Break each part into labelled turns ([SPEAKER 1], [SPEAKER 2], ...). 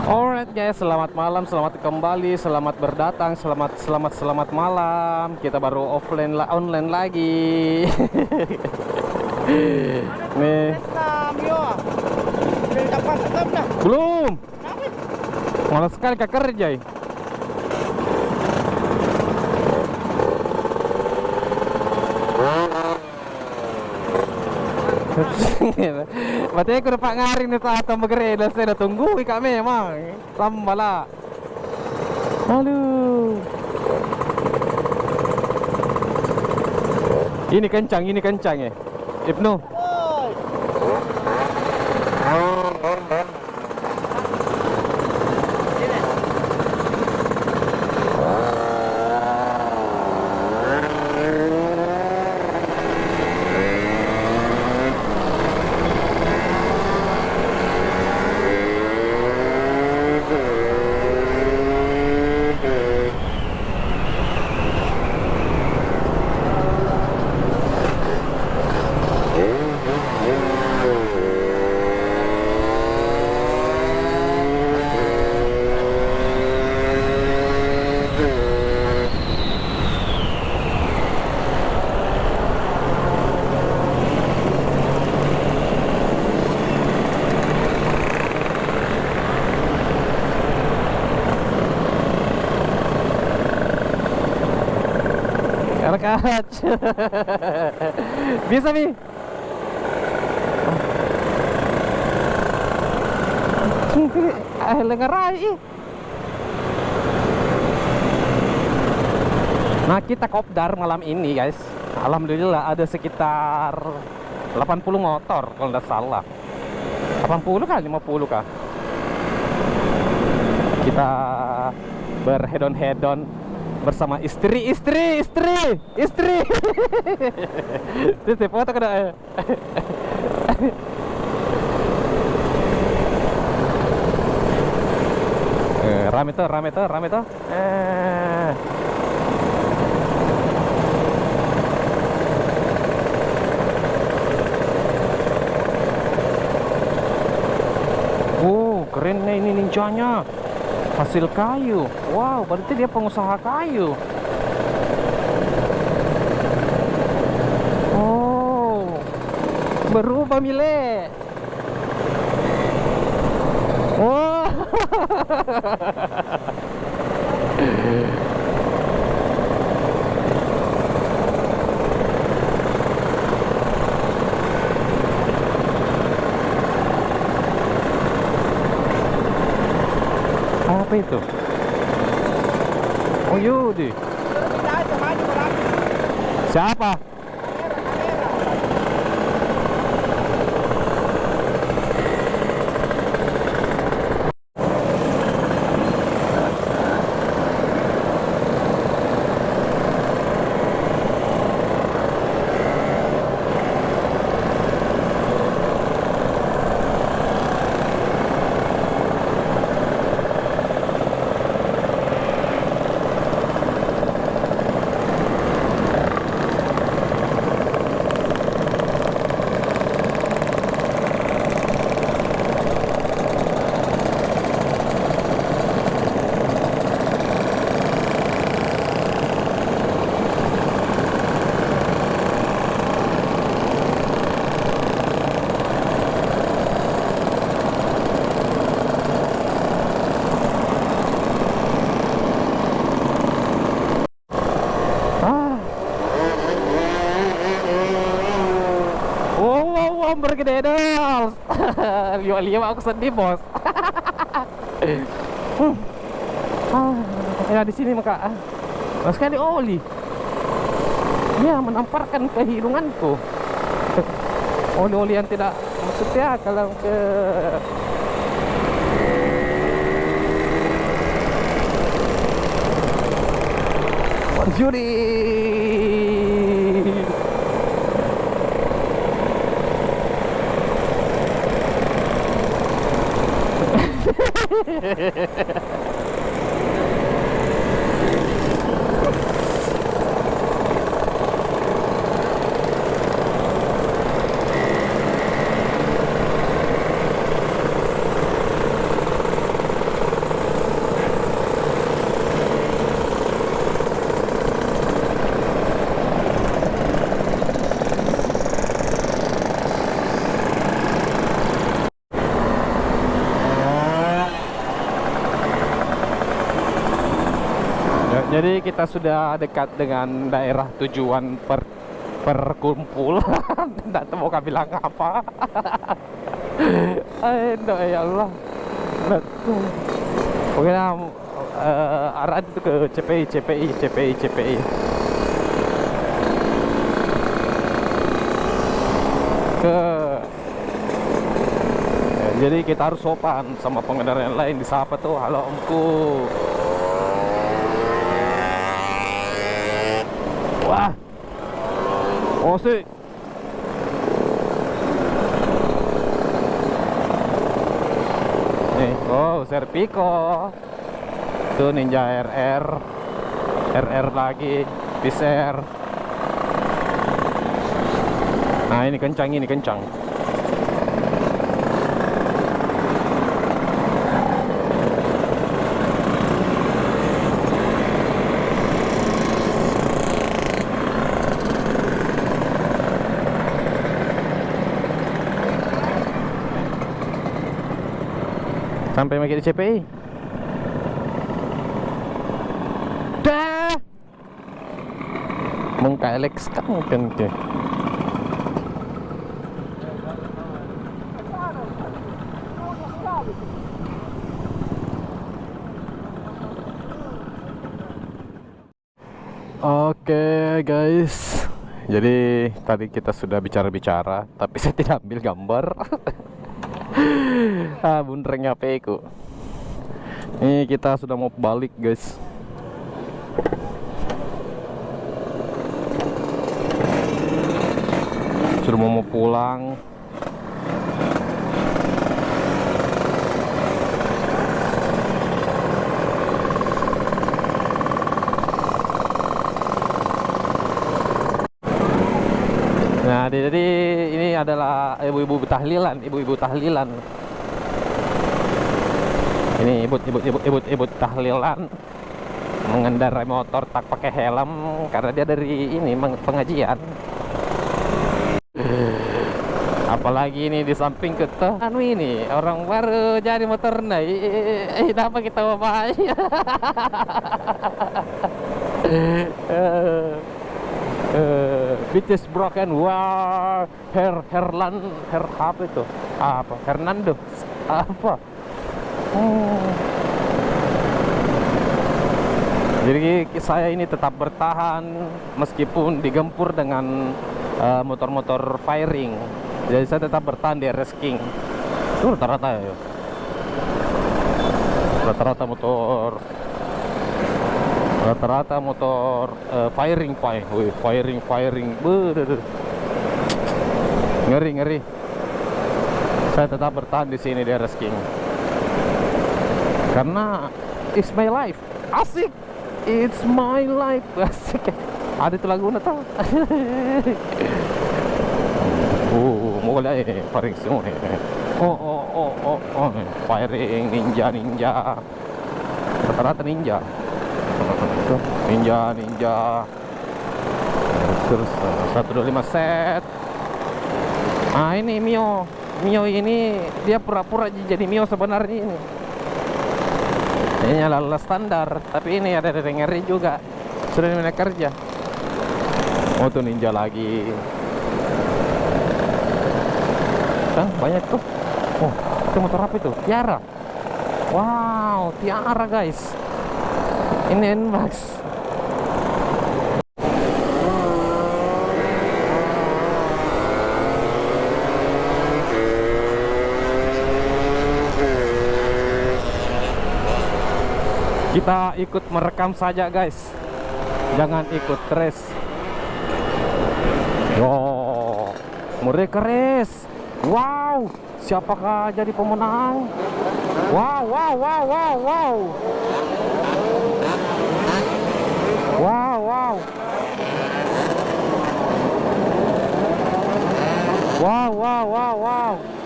[SPEAKER 1] Alright guys, selamat malam, selamat kembali, selamat berdatang, selamat malam. Kita baru online lagi. Nih. Belum. Malas sekali kak kerja. Berarti aku dapat ngaring nih saat bergerak dan saya dah tunggu kami memang lama lah. Aduh. Ini kencang ya Ibnu. Rekat. Bisa Mi. Lengarai. Nah kita kopdar malam ini guys. Alhamdulillah ada sekitar 80 motor kalau tidak salah. 80 kah 50 kah. Kita berhedon-hedon bersama istri. Itu foto kena. Rame tuh. Keren nih ini ninjanya. Hasil kayu. Wow, berarti dia pengusaha kayu. Oh, berubah Mile. Oh. Apa itu? Oh Yudi. Siapa? Bergededel. Lihat aku sedih bos. Ya di sini maka sekali oli. Ya menamparkan kehidunganku. Oli-oli yang tidak maksudnya kalau ke Juri. Jadi kita sudah dekat dengan daerah tujuan perkumpulan. Tidak tahu mau bilang apa. Aduh ya Allah. Pokoknya arah itu ke CPI. Jadi kita harus sopan sama pengendara yang lain. Disapa tuh, halo omku. Wah, sih. Nih, Serpico. Tuh Ninja RR lagi, Piser. Nah, ini kencang. Sampai lagi di CPI. Dah. Mengkaelex kan deh. Oke guys, jadi tadi kita sudah bicara-bicara, tapi saya tidak ambil gambar. Bundereng HP ku. Ini kita sudah mau balik guys. Sudah mau pulang. Nah, jadi ini adalah ibu-ibu tahlilan. Ini ibu tahlilan mengendarai motor tak pakai helm karena dia dari ini pengajian. Apalagi ini di samping kita ini orang baru jadi motor naik. Apa kita apa? Beaches broken. Wah, apa itu? Apa? Hernando. Apa? Jadi saya ini tetap bertahan meskipun digempur dengan motor-motor firing. Jadi saya tetap bertahan di RS King. Itu rata-rata ya. Rata-rata motor firing. Ngeri. Saya tetap bertahan di sini di RS King. Karena it's my life. Asik. It's my life. Asik. Ada itu lagu tau. Mau lihat firing semua. Firing ninja. Rata-rata ninja. Ninja. Terus 125 set. Ini Mio ini dia pura-pura jadi Mio sebenarnya ini. Ini adalah standar, tapi ini ada ngeri juga. Sudah dimana kerja. Tuh ninja lagi. Banyak tuh. Itu motor apa itu? Tiara. Wow, Tiara guys. Ini NMAX. Kita ikut merekam saja guys. Jangan ikut race. Mereka race. Wow, siapakah jadi pemenang? Wow.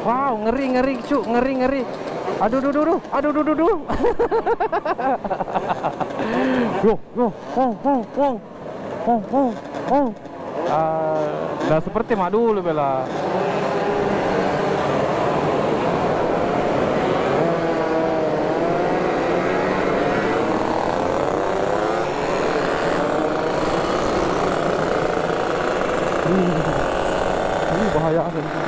[SPEAKER 1] Wow, ngeri cu, ngeri. Aduh. Nah seperti mak dulu bela. kan.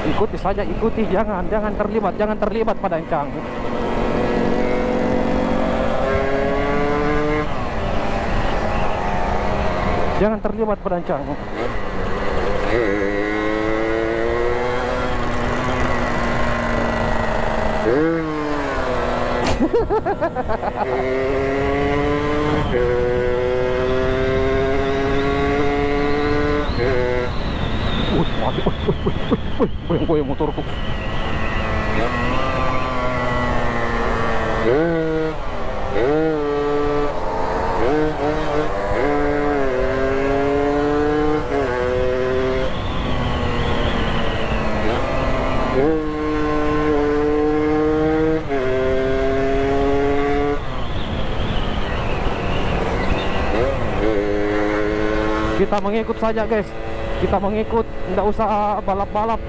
[SPEAKER 1] Ikuti saja, ikuti, jangan terlibat pada encang. Jangan terlibat pada encang. Mati, goyang motorku. Kita mengikut saja guys, kita mengikut, tidak usah balap-balap.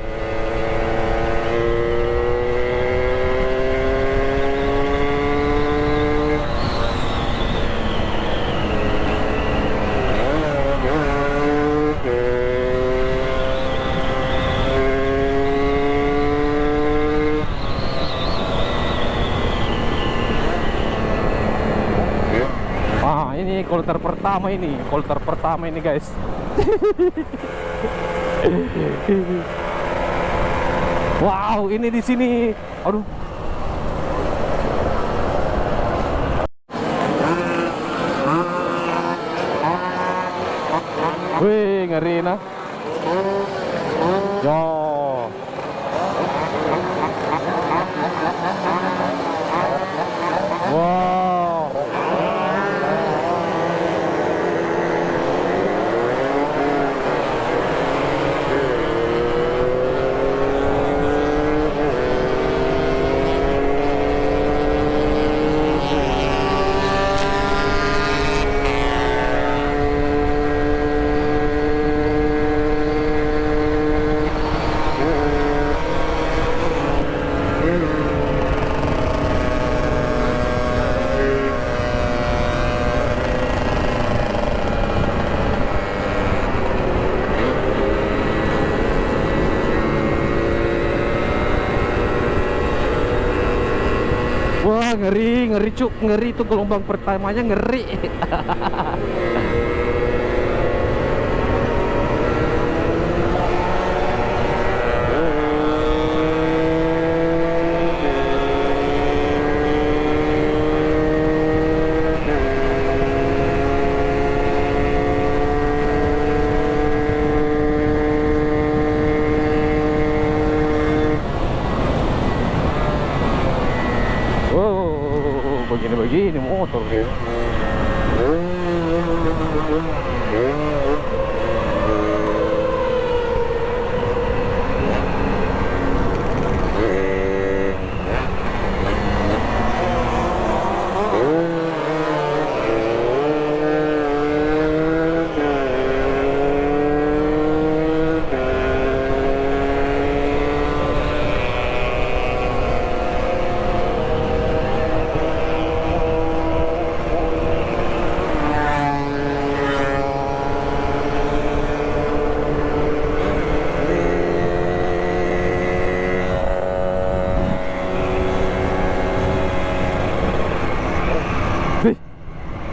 [SPEAKER 1] Ini kolter pertama ini guys. Wow, ini di sini. Aduh. Wih, ngeri nah. Yo. Wow. Wah, ngeri cuk, ngeri itu gelombang pertamanya ngeri. Begini motor gitu.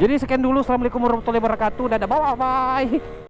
[SPEAKER 1] Jadi sekian dulu. Assalamualaikum warahmatullahi wabarakatuh. Dadah, bye bye.